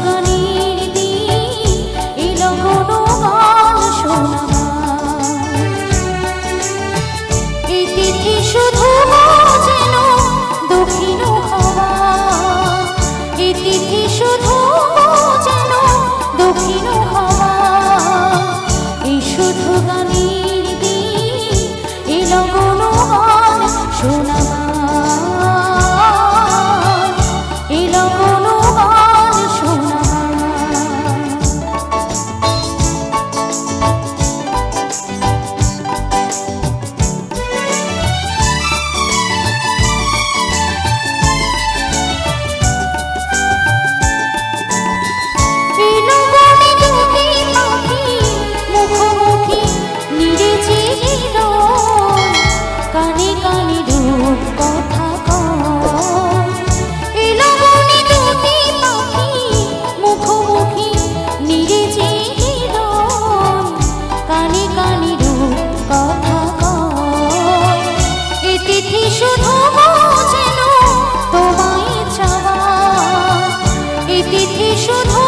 গানের দিন এলো কোনো গান শোনাবা। এই তিথি শুধু যেন দক্ষিণ হওয়া, এই তিথি শুধু যেন দক্ষিণ হওয়া। এই শুধু গানের দিন এলো কোনো গান শোনাবা, এলো কোনো গান শোনাবা। এলো বনে দুটি পাখি মুখোমুখি নিরেচে এলো, কানে কানে রূপ কথা কয়। এলো বনে দুটি পাখি মুখোমুখি নিরেচে এলো, কানে কানে রূপ কথা কয়। এই তিথি শুধু যেন তোমায় চাওয়া, এই তিথি শুধু